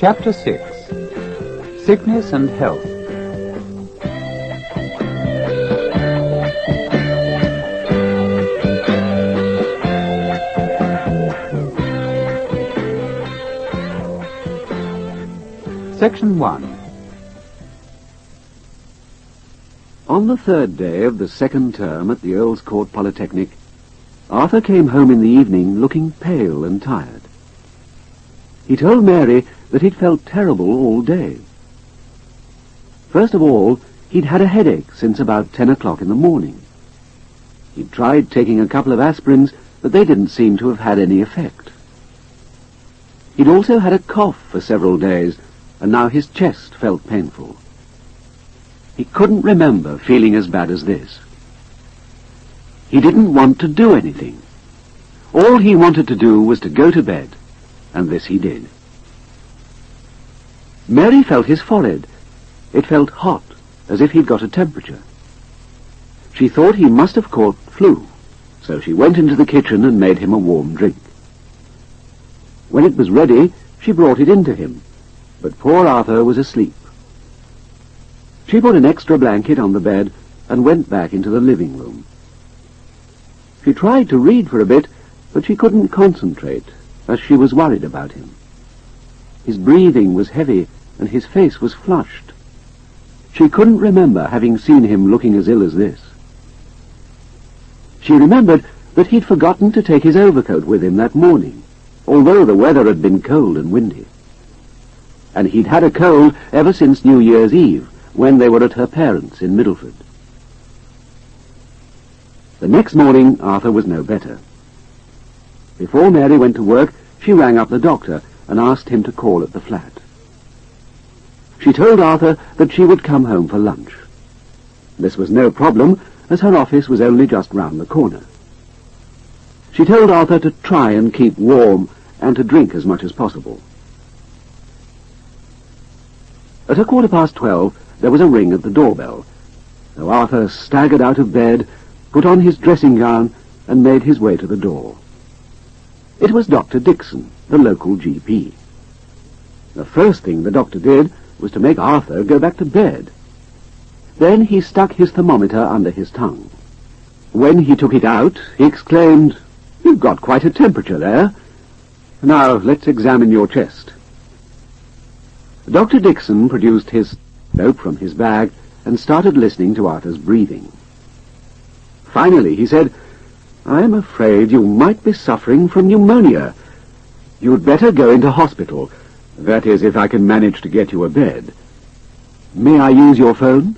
Chapter 6. Sickness and Health. Section 1. On the third day of the second term at the Earl's Court Polytechnic, Arthur came home in the evening looking pale and tired. He told Mary that he'd felt terrible all day. First of all, he'd had a headache since about 10 o'clock in the morning. He'd tried taking a couple of aspirins, but they didn't seem to have had any effect. He'd also had a cough for several days, and now his chest felt painful. He couldn't remember feeling as bad as this. He didn't want to do anything. All he wanted to do was to go to bed, and this he did. Mary felt his forehead. It felt hot, as if he'd got a temperature. She thought he must have caught flu, so she went into the kitchen and made him a warm drink. When it was ready, she brought it in to him, but poor Arthur was asleep. She put an extra blanket on the bed and went back into the living room. She tried to read for a bit, but she couldn't concentrate, as she was worried about him. His breathing was heavy, and his face was flushed. She couldn't remember having seen him looking as ill as this. She remembered that he'd forgotten to take his overcoat with him that morning, although the weather had been cold and windy. And he'd had a cold ever since New Year's Eve, when they were at her parents' in Middleford. The next morning, Arthur was no better. Before Mary went to work, she rang up the doctor and asked him to call at the flat. She told Arthur that she would come home for lunch. This was no problem, as her office was only just round the corner. She told Arthur to try and keep warm and to drink as much as possible. At 12:15, there was a ring at the doorbell, so Arthur staggered out of bed, put on his dressing gown, and made his way to the door. It was Dr. Dixon, the local GP. The first thing the doctor did was to make Arthur go back to bed. Then he stuck his thermometer under his tongue. When he took it out, he exclaimed, "You've got quite a temperature there. Now, let's examine your chest." Dr. Dixon produced his stethoscope from his bag and started listening to Arthur's breathing. Finally, he said, "I'm afraid you might be suffering from pneumonia. You'd better go into hospital. That is, if I can manage to get you a bed. May I use your phone?"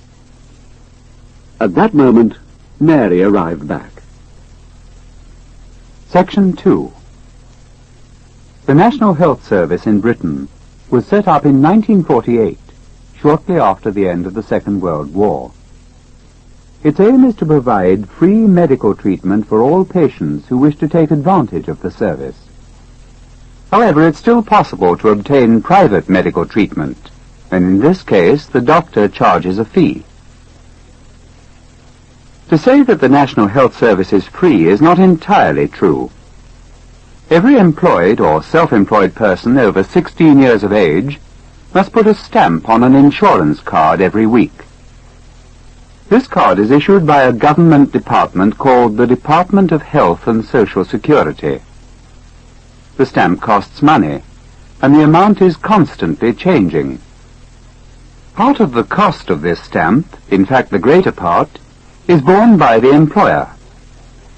At that moment, Mary arrived back. Section 2. The National Health Service in Britain was set up in 1948, shortly after the end of the Second World War. Its aim is to provide free medical treatment for all patients who wish to take advantage of the service. However, it's still possible to obtain private medical treatment, and in this case the doctor charges a fee. To say that the National Health Service is free is not entirely true. Every employed or self-employed person over 16 years of age must put a stamp on an insurance card every week. This card is issued by a government department called the Department of Health and Social Security. The stamp costs money, and the amount is constantly changing. Part of the cost of this stamp, in fact the greater part, is borne by the employer,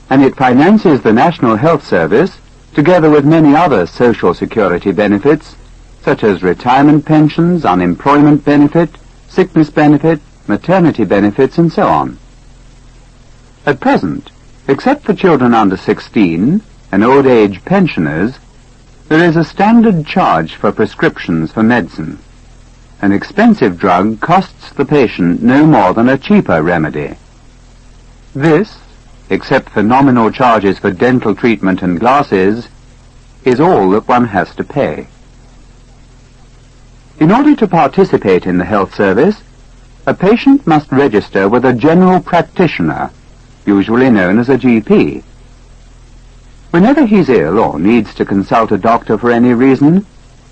and it finances the National Health Service together with many other social security benefits, such as retirement pensions, unemployment benefit, sickness benefit, maternity benefits, and so on. At present, except for children under 16 and old-age pensioners, there is a standard charge for prescriptions for medicine. An expensive drug costs the patient no more than a cheaper remedy. This, except for nominal charges for dental treatment and glasses, is all that one has to pay. In order to participate in the health service, a patient must register with a general practitioner, usually known as a GP. Whenever he's ill or needs to consult a doctor for any reason,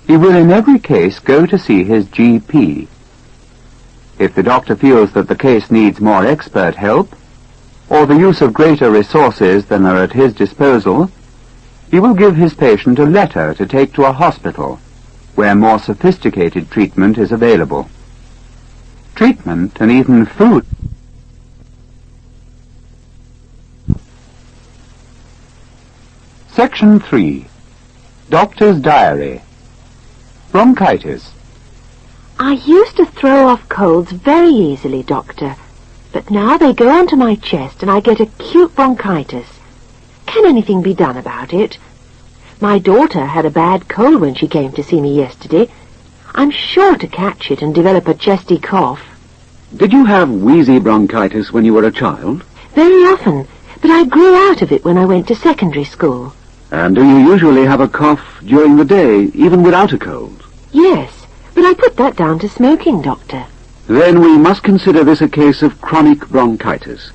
He will in every case go to see his GP. If the doctor feels that the case needs more expert help, or the use of greater resources than are at his disposal, he will give his patient a letter to take to a hospital, where more sophisticated treatment is available. Treatment and even food. Section 3. Doctor's Diary. Bronchitis. I used to throw off colds very easily, Doctor, but now they go onto my chest and I get acute bronchitis. Can anything be done about it? My daughter had a bad cold when she came to see me yesterday. I'm sure to catch it and develop a chesty cough. Did you have wheezy bronchitis when you were a child? Very often, but I grew out of it when I went to secondary school. And do you usually have a cough during the day, even without a cold? Yes, but I put that down to smoking, Doctor. Then we must consider this a case of chronic bronchitis.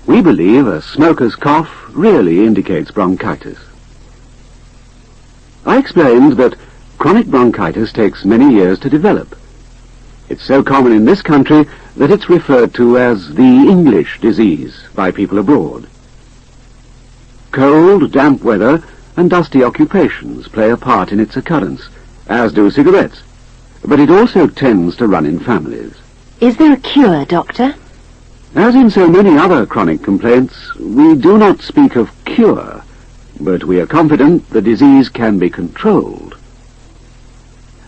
We believe a smoker's cough really indicates bronchitis. I explained that chronic bronchitis takes many years to develop. It's so common in this country that it's referred to as the English disease by people abroad. Cold, damp weather and dusty occupations play a part in its occurrence, as do cigarettes, but it also tends to run in families. Is there a cure, Doctor? As in so many other chronic complaints, we do not speak of cure, but we are confident the disease can be controlled.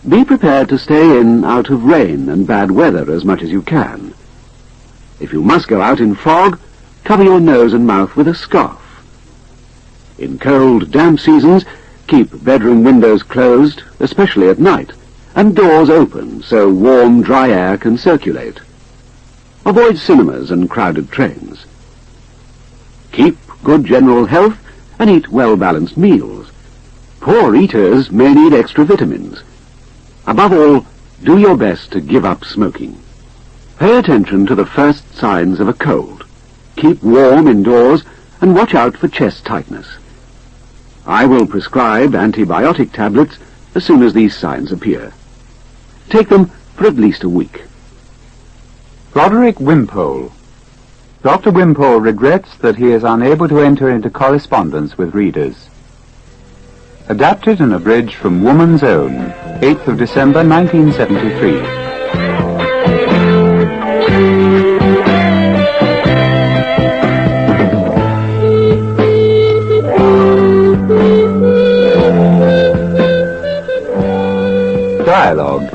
Be prepared to stay in out of rain and bad weather as much as you can. If you must go out in fog, cover your nose and mouth with a scarf. In cold, damp seasons, keep bedroom windows closed, especially at night, and doors open so warm, dry air can circulate. Avoid cinemas and crowded trains. Keep good general health and eat well-balanced meals. Poor eaters may need extra vitamins. Above all, do your best to give up smoking. Pay attention to the first signs of a cold. Keep warm indoors and watch out for chest tightness. I will prescribe antibiotic tablets as soon as these signs appear. Take them for at least a week. Roderick Wimpole. Dr. Wimpole regrets that he is unable to enter into correspondence with readers. Adapted and abridged from Woman's Own, 8th of December, 1973. Dialogue.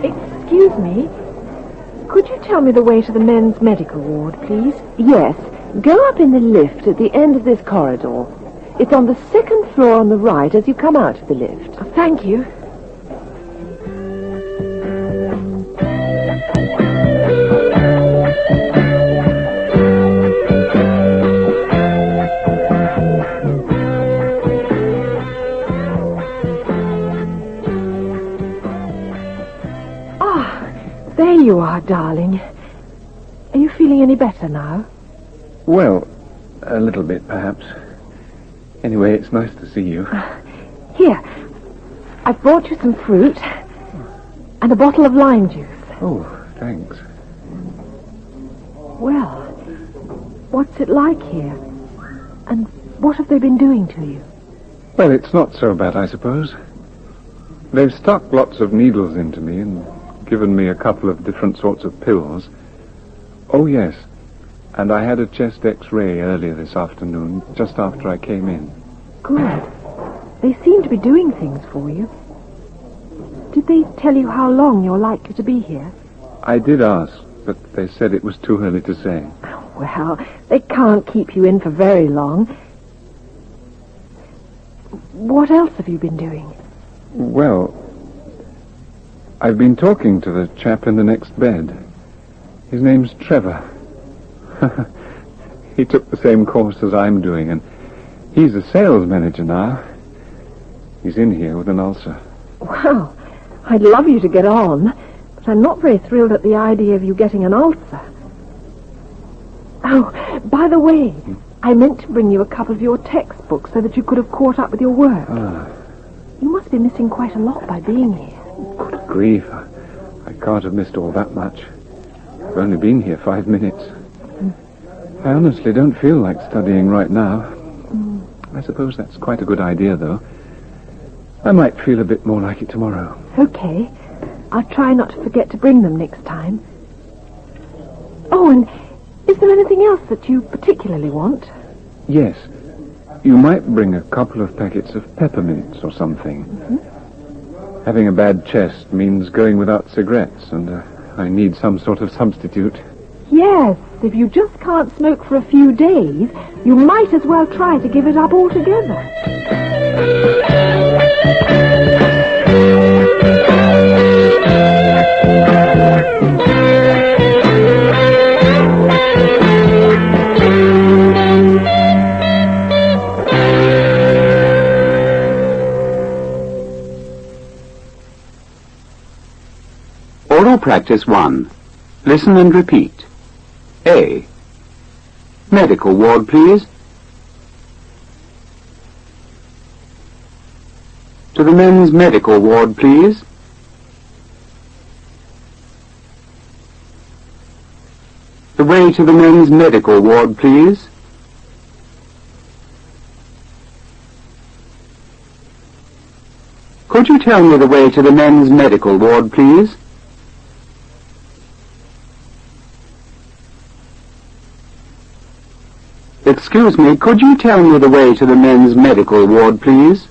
Excuse me. Could you tell me the way to the men's medical ward, please? Yes, go up in the lift at the end of this corridor. It's on the second floor on the right as you come out of the lift. Thank you. There you are, darling. Are you feeling any better now? Well, a little bit, perhaps. Anyway, it's nice to see you. Here, I've brought you some fruit and a bottle of lime juice. Oh, thanks. Well, what's it like here? And what have they been doing to you? Well, it's not so bad, I suppose. They've stuck lots of needles into me and given me a couple of different sorts of pills. Oh, yes. And I had a chest X-ray earlier this afternoon, just after I came in. Good. They seem to be doing things for you. Did they tell you how long you're likely to be here? I did ask, but they said it was too early to say. Well, they can't keep you in for very long. What else have you been doing? Well, I've been talking to the chap in the next bed. His name's Trevor. He took the same course as I'm doing, and he's a sales manager now. He's in here with an ulcer. Well, I'd love you to get on, but I'm not very thrilled at the idea of you getting an ulcer. Oh, by the way, I meant to bring you a couple of your textbooks so that you could have caught up with your work. You must be missing quite a lot by being here. Good grief. I can't have missed all that much. I've only been here 5 minutes. I honestly don't feel like studying right now. I suppose that's quite a good idea, though. I might feel a bit more like it tomorrow. Okay. I'll try not to forget to bring them next time. Oh, and is there anything else that you particularly want? Yes. You might bring a couple of packets of peppermints or something. Having a bad chest means going without cigarettes, and I need some sort of substitute. Yes, if you just can't smoke for a few days, you might as well try to give it up altogether. Oral Practice 1. Listen and repeat. A. Medical ward, please. To the men's medical ward, please. The way to the men's medical ward, please. Could you tell me the way to the men's medical ward, please? Excuse me, could you tell me the way to the men's medical ward, please?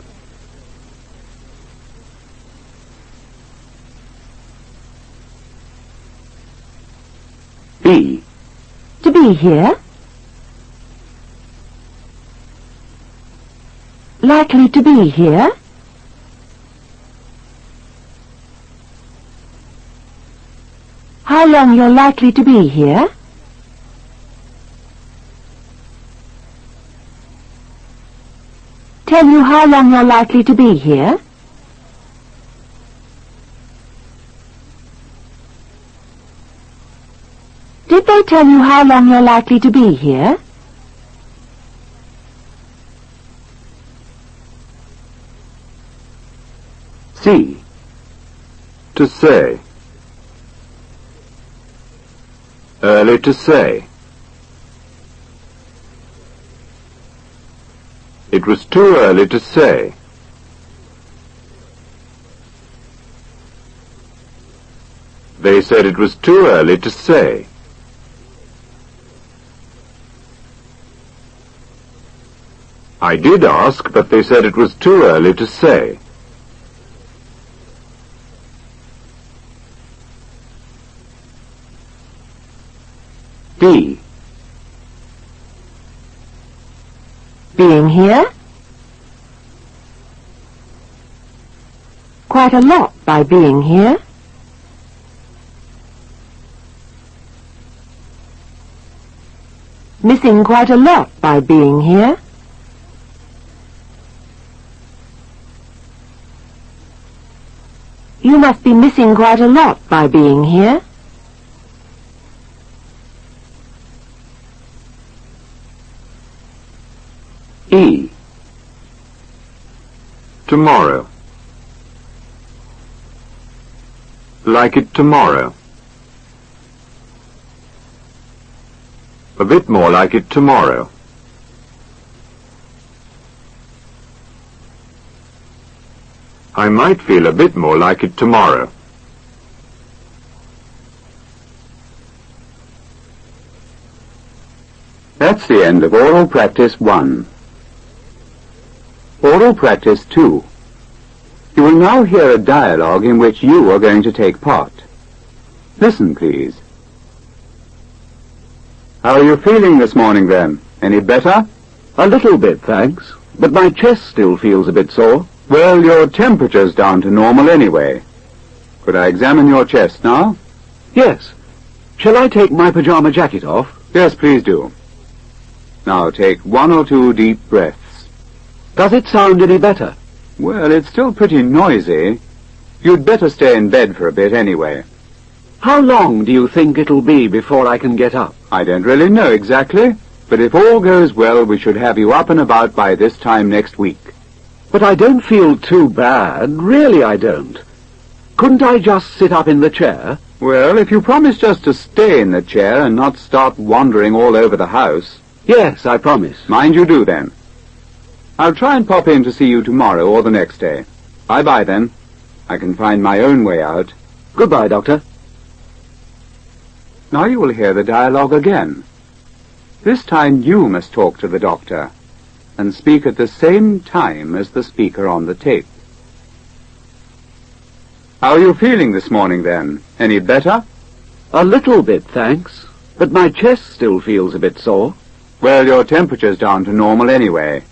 B. To be here? Likely to be here? How long you're likely to be here? Tell you how long you're likely to be here? Did they tell you how long you're likely to be here? C. To say. Early to say. It was too early to say. They said it was too early to say. I did ask, but they said it was too early to say. D. Being here? Quite a lot by being here. Missing quite a lot by being here. You must be missing quite a lot by being here. E. Tomorrow. Like it tomorrow. A bit more like it tomorrow. I might feel a bit more like it tomorrow. That's the end of Oral Practice 1. Oral Practice 2. You will now hear a dialogue in which you are going to take part. Listen, please. How are you feeling this morning, then? Any better? A little bit, thanks. But my chest still feels a bit sore. Well, your temperature's down to normal anyway. Could I examine your chest now? Yes. Shall I take my pajama jacket off? Yes, please do. Now take 1 or 2 deep breaths. Does it sound any better? Well, it's still pretty noisy. You'd better stay in bed for a bit anyway. How long do you think it'll be before I can get up? I don't really know exactly, but if all goes well, we should have you up and about by this time next week. But I don't feel too bad. Really, I don't. Couldn't I just sit up in the chair? Well, if you promise just to stay in the chair and not start wandering all over the house... Yes, I promise. Mind you do, then. I'll try and pop in to see you tomorrow or the next day. Bye-bye, then. I can find my own way out. Goodbye, Doctor. Now you will hear the dialogue again. This time you must talk to the doctor, and speak at the same time as the speaker on the tape. How are you feeling this morning, then? Any better? A little bit, thanks. But my chest still feels a bit sore. Well, your temperature's down to normal anyway.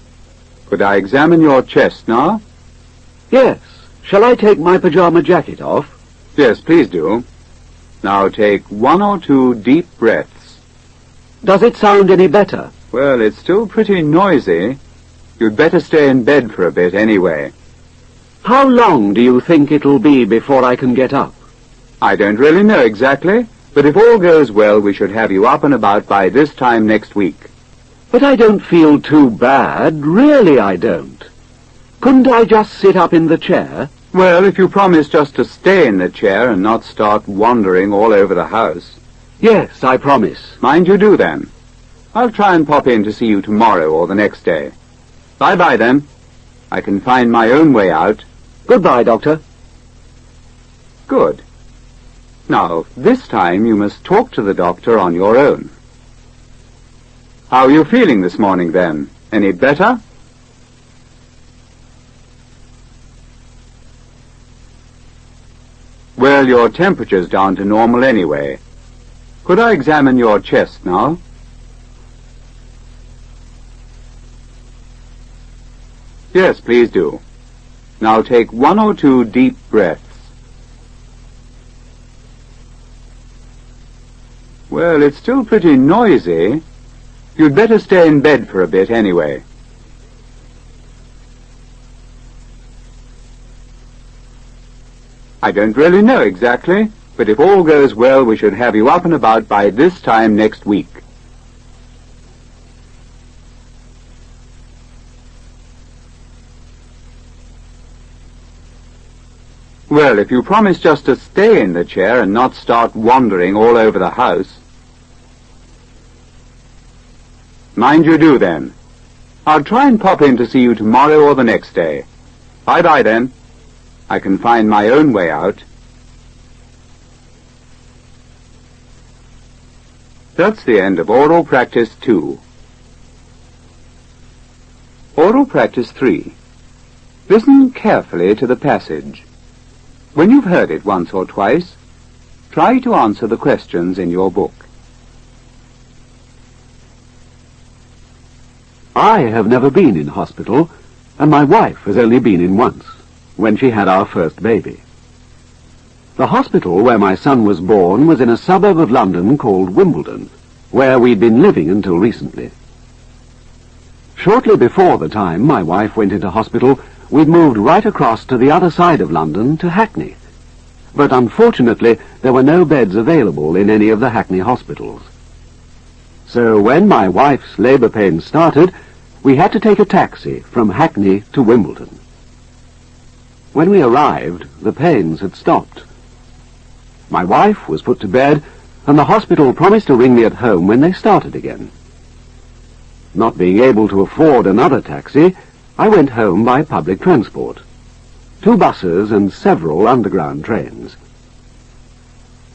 Could I examine your chest now? Yes. Shall I take my pajama jacket off? Yes, please do. Now take 1 or 2 deep breaths. Does it sound any better? Well, it's still pretty noisy. You'd better stay in bed for a bit anyway. How long do you think it'll be before I can get up? I don't really know exactly, but if all goes well, we should have you up and about by this time next week. But I don't feel too bad. Really, I don't. Couldn't I just sit up in the chair? Well, if you promise just to stay in the chair and not start wandering all over the house. Yes, I promise. Mind you do, then. I'll try and pop in to see you tomorrow or the next day. Bye-bye, then. I can find my own way out. Goodbye, Doctor. Good. Now, this time you must talk to the doctor on your own. How are you feeling this morning, then? Any better? Well, your temperature's down to normal anyway. Could I examine your chest now? Yes, please do. Now take 1 or 2 deep breaths. Well, it's still pretty noisy. You'd better stay in bed for a bit anyway. I don't really know exactly, but if all goes well, we should have you up and about by this time next week. Well, if you promise just to stay in the chair and not start wandering all over the house. Mind you do, then. I'll try and pop in to see you tomorrow or the next day. Bye-bye, then. I can find my own way out. That's the end of Oral Practice 2. Oral Practice 3. Listen carefully to the passage. When you've heard it once or twice, try to answer the questions in your book. I have never been in hospital, and my wife has only been in once, when she had our first baby. The hospital where my son was born was in a suburb of London called Wimbledon, where we'd been living until recently. Shortly before the time my wife went into hospital, we'd moved right across to the other side of London to Hackney. But unfortunately, there were no beds available in any of the Hackney hospitals. So when my wife's labour pains started, we had to take a taxi from Hackney to Wimbledon. When we arrived, the pains had stopped. My wife was put to bed, and the hospital promised to ring me at home when they started again. Not being able to afford another taxi, I went home by public transport. 2 buses and several underground trains.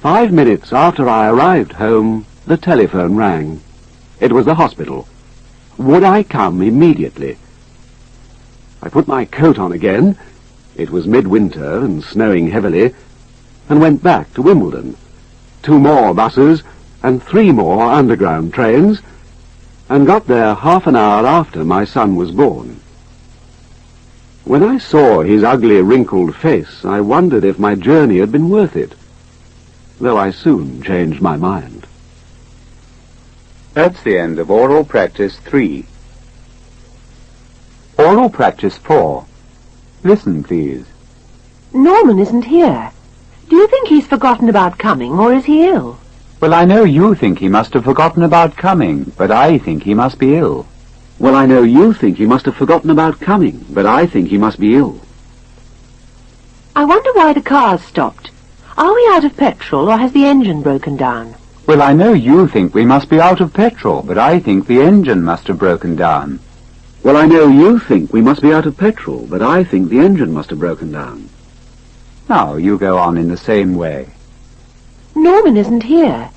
5 minutes after I arrived home, the telephone rang. It was the hospital. Would I come immediately? I put my coat on again, it was midwinter and snowing heavily, and went back to Wimbledon. 2 more buses and 3 more underground trains, and got there half an hour after my son was born. When I saw his ugly, wrinkled face, I wondered if my journey had been worth it, though I soon changed my mind. That's the end of Oral Practice 3. Oral Practice 4. Listen, please. Norman isn't here. Do you think he's forgotten about coming, or is he ill? Well, I know you think he must have forgotten about coming, but I think he must be ill. Well, I know you think he must have forgotten about coming, but I think he must be ill. I wonder why the car's stopped. Are we out of petrol, or has the engine broken down? Well, I know you think we must be out of petrol, but I think the engine must have broken down. Well, I know you think we must be out of petrol, but I think the engine must have broken down. Now, you go on in the same way. Norman isn't here.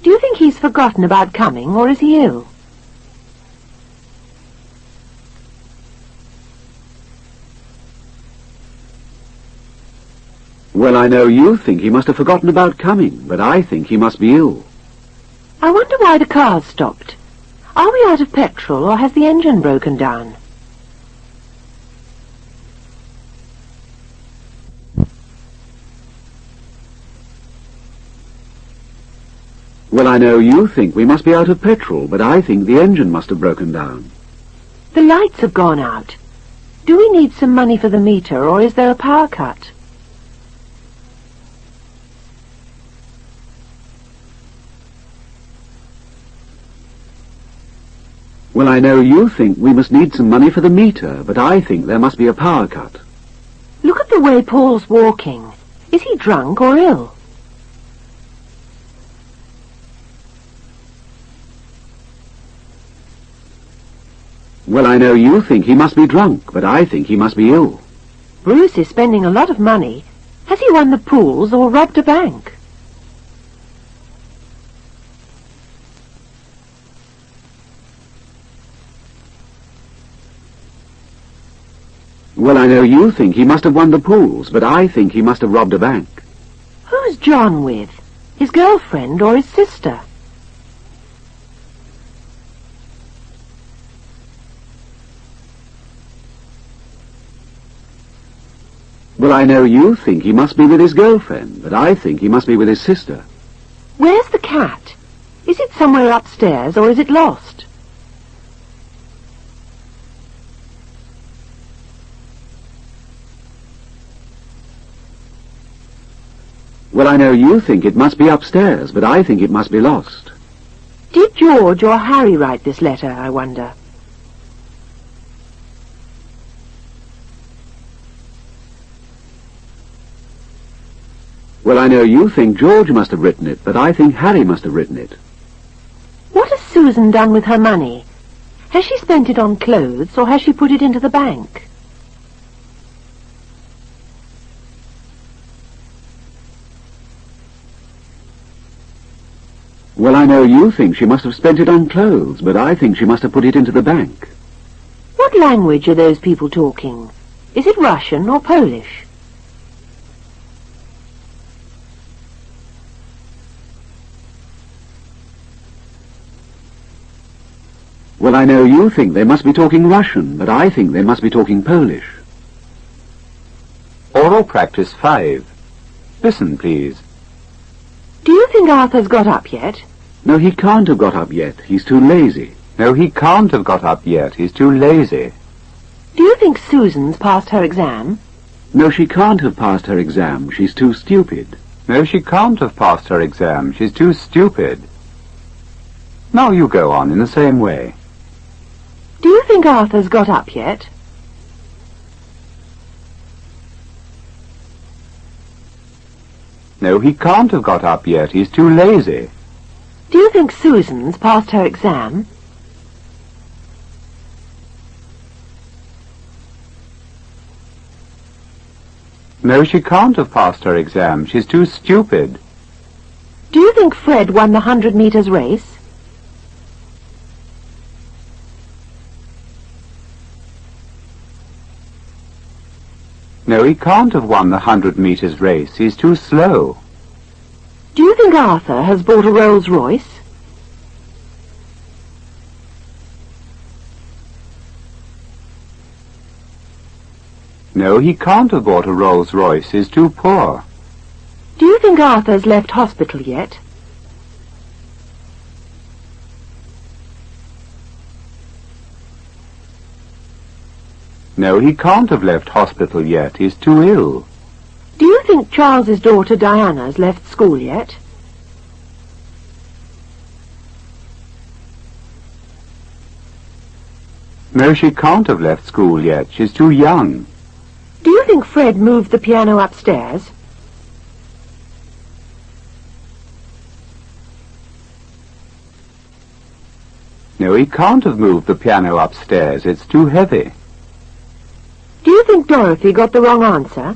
Do you think he's forgotten about coming, or is he ill? Well, I know you think he must have forgotten about coming, but I think he must be ill. I wonder why the car's stopped. Are we out of petrol, or has the engine broken down? Well, I know you think we must be out of petrol, but I think the engine must have broken down. The lights have gone out. Do we need some money for the meter, or is there a power cut? Well, I know you think we must need some money for the meter, but I think there must be a power cut. Look at the way Paul's walking. Is he drunk or ill? Well, I know you think he must be drunk, but I think he must be ill. Bruce is spending a lot of money. Has he won the pools or robbed a bank? Well, I know you think he must have won the pools, but I think he must have robbed a bank. Who's John with? His girlfriend or his sister? Well, I know you think he must be with his girlfriend, but I think he must be with his sister. Where's the cat? Is it somewhere upstairs or is it lost? Well, I know you think it must be upstairs, but I think it must be lost. Did George or Harry write this letter, I wonder? Well, I know you think George must have written it, but I think Harry must have written it. What has Susan done with her money? Has she spent it on clothes or has she put it into the bank? Well, I know you think she must have spent it on clothes, but I think she must have put it into the bank. What language are those people talking? Is it Russian or Polish? Well, I know you think they must be talking Russian, but I think they must be talking Polish. Oral Practice 5. Listen, please. Do you think Arthur's got up yet? No, he can't have got up yet. He's too lazy. No, he can't have got up yet. He's too lazy. Do you think Susan's passed her exam? No, she can't have passed her exam. She's too stupid. No, she can't have passed her exam. She's too stupid. Now you go on in the same way. Do you think Arthur's got up yet? No, he can't have got up yet. He's too lazy. Do you think Susan's passed her exam? No, she can't have passed her exam. She's too stupid. Do you think Fred won the 100 meters race? No, he can't have won the 100 meters race. He's too slow. Do you think Arthur has bought a Rolls-Royce? No, he can't have bought a Rolls-Royce. He's too poor. Do you think Arthur's left hospital yet? No, he can't have left hospital yet. He's too ill. Do you think Charles's daughter Diana's left school yet? No, she can't have left school yet. She's too young. Do you think Fred moved the piano upstairs? No, he can't have moved the piano upstairs. It's too heavy. Do you think Dorothy got the wrong answer?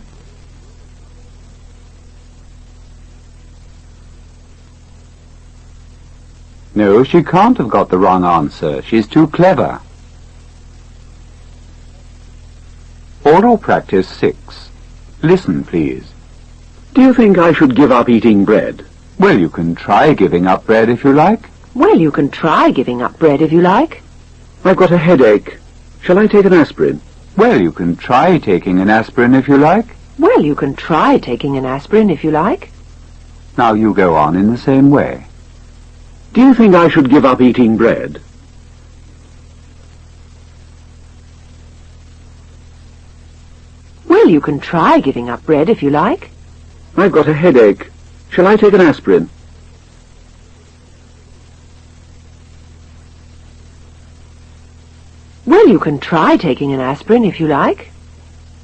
No, she can't have got the wrong answer. She's too clever. Oral practice 6. Listen, please. Do you think I should give up eating bread? Well, you can try giving up bread if you like. Well, you can try giving up bread if you like. I've got a headache. Shall I take an aspirin? Well, you can try taking an aspirin if you like. Well, you can try taking an aspirin if you like. Now you go on in the same way. Do you think I should give up eating bread? Well, you can try giving up bread if you like. I've got a headache. Shall I take an aspirin? Well, you can try taking an aspirin if you like.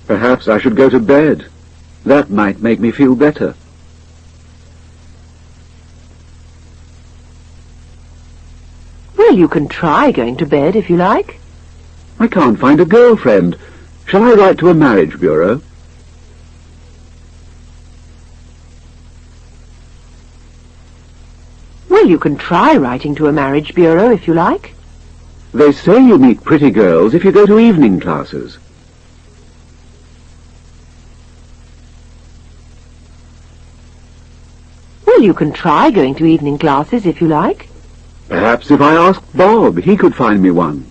Perhaps I should go to bed. That might make me feel better. Well, you can try going to bed if you like. I can't find a girlfriend. Shall I write to a marriage bureau? Well, you can try writing to a marriage bureau if you like. They say you meet pretty girls if you go to evening classes. Well, you can try going to evening classes if you like. Perhaps if I asked Bob, he could find me one.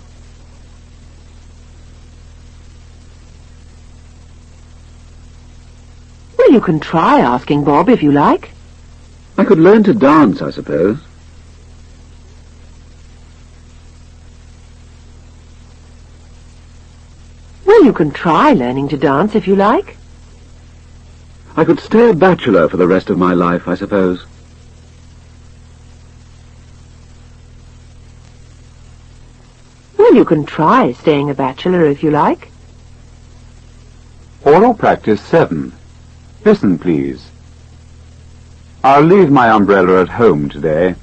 Well, you can try asking Bob if you like. I could learn to dance, I suppose. Well, you can try learning to dance if you like. I could stay a bachelor for the rest of my life, I suppose. Well, you can try staying a bachelor if you like. Oral practice 7. Listen, please. I'll leave my umbrella at home today.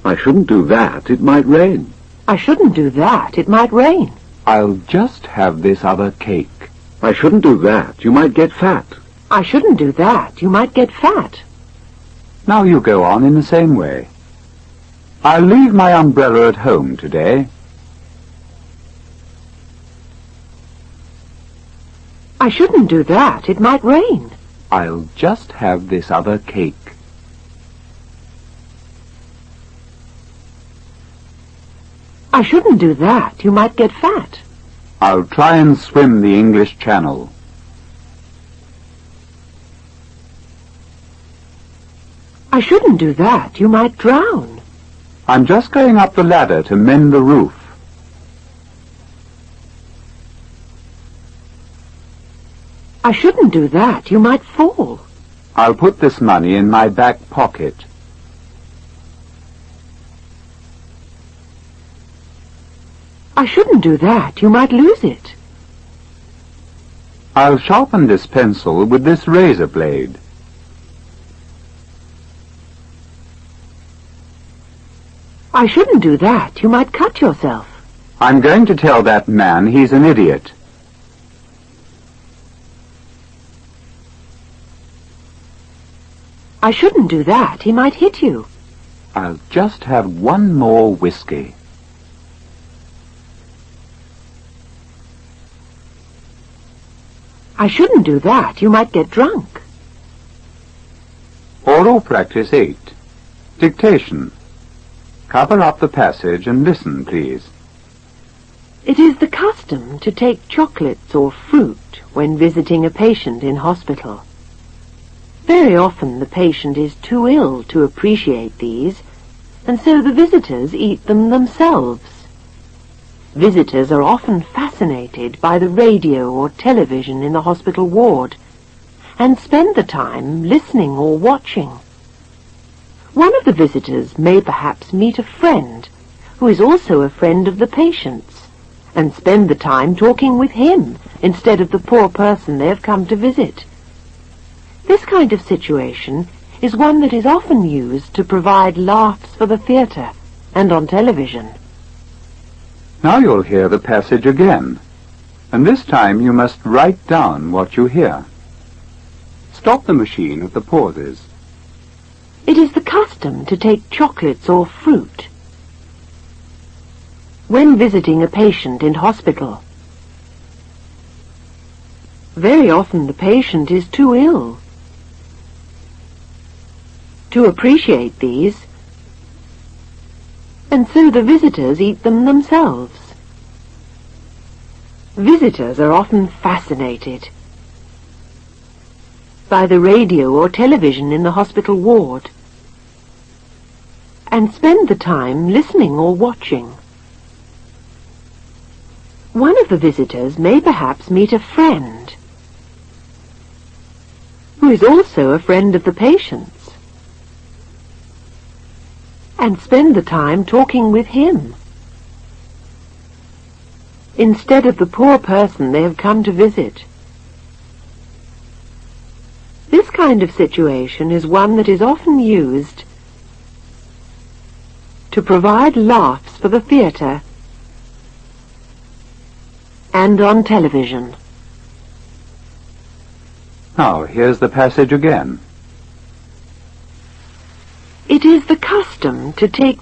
I shouldn't do that. It might rain. I shouldn't do that. It might rain. I'll just have this other cake. I shouldn't do that. You might get fat. I shouldn't do that. You might get fat. Now you go on in the same way. I'll leave my umbrella at home today. I shouldn't do that. It might rain. I'll just have this other cake. I shouldn't do that. You might get fat. I'll try and swim the English Channel. I shouldn't do that. You might drown. I'm just going up the ladder to mend the roof. I shouldn't do that. You might fall. I'll put this money in my back pocket. I shouldn't do that. You might lose it. I'll sharpen this pencil with this razor blade. I shouldn't do that. You might cut yourself. I'm going to tell that man he's an idiot. I shouldn't do that. He might hit you. I'll just have one more whiskey. I shouldn't do that. You might get drunk. Oral practice 8. Dictation. Cover up the passage and listen, please. It is the custom to take chocolates or fruit when visiting a patient in hospital. Very often the patient is too ill to appreciate these, and so the visitors eat them themselves. Visitors are often fascinated by the radio or television in the hospital ward and spend the time listening or watching. One of the visitors may perhaps meet a friend who is also a friend of the patient's and spend the time talking with him instead of the poor person they have come to visit. This kind of situation is one that is often used to provide laughs for the theatre and on television. Now you'll hear the passage again, and this time you must write down what you hear. Stop the machine at the pauses. It is the custom to take chocolates or fruit when visiting a patient in hospital. Very often the patient is too ill to appreciate these, and so the visitors eat them themselves. Visitors are often fascinated by the radio or television in the hospital ward and spend the time listening or watching. One of the visitors may perhaps meet a friend who is also a friend of the patient's and spend the time talking with him instead of the poor person they have come to visit. This kind of situation is one that is often used to provide laughs for the theatre and on television. Now, here's the passage again. It is the custom to take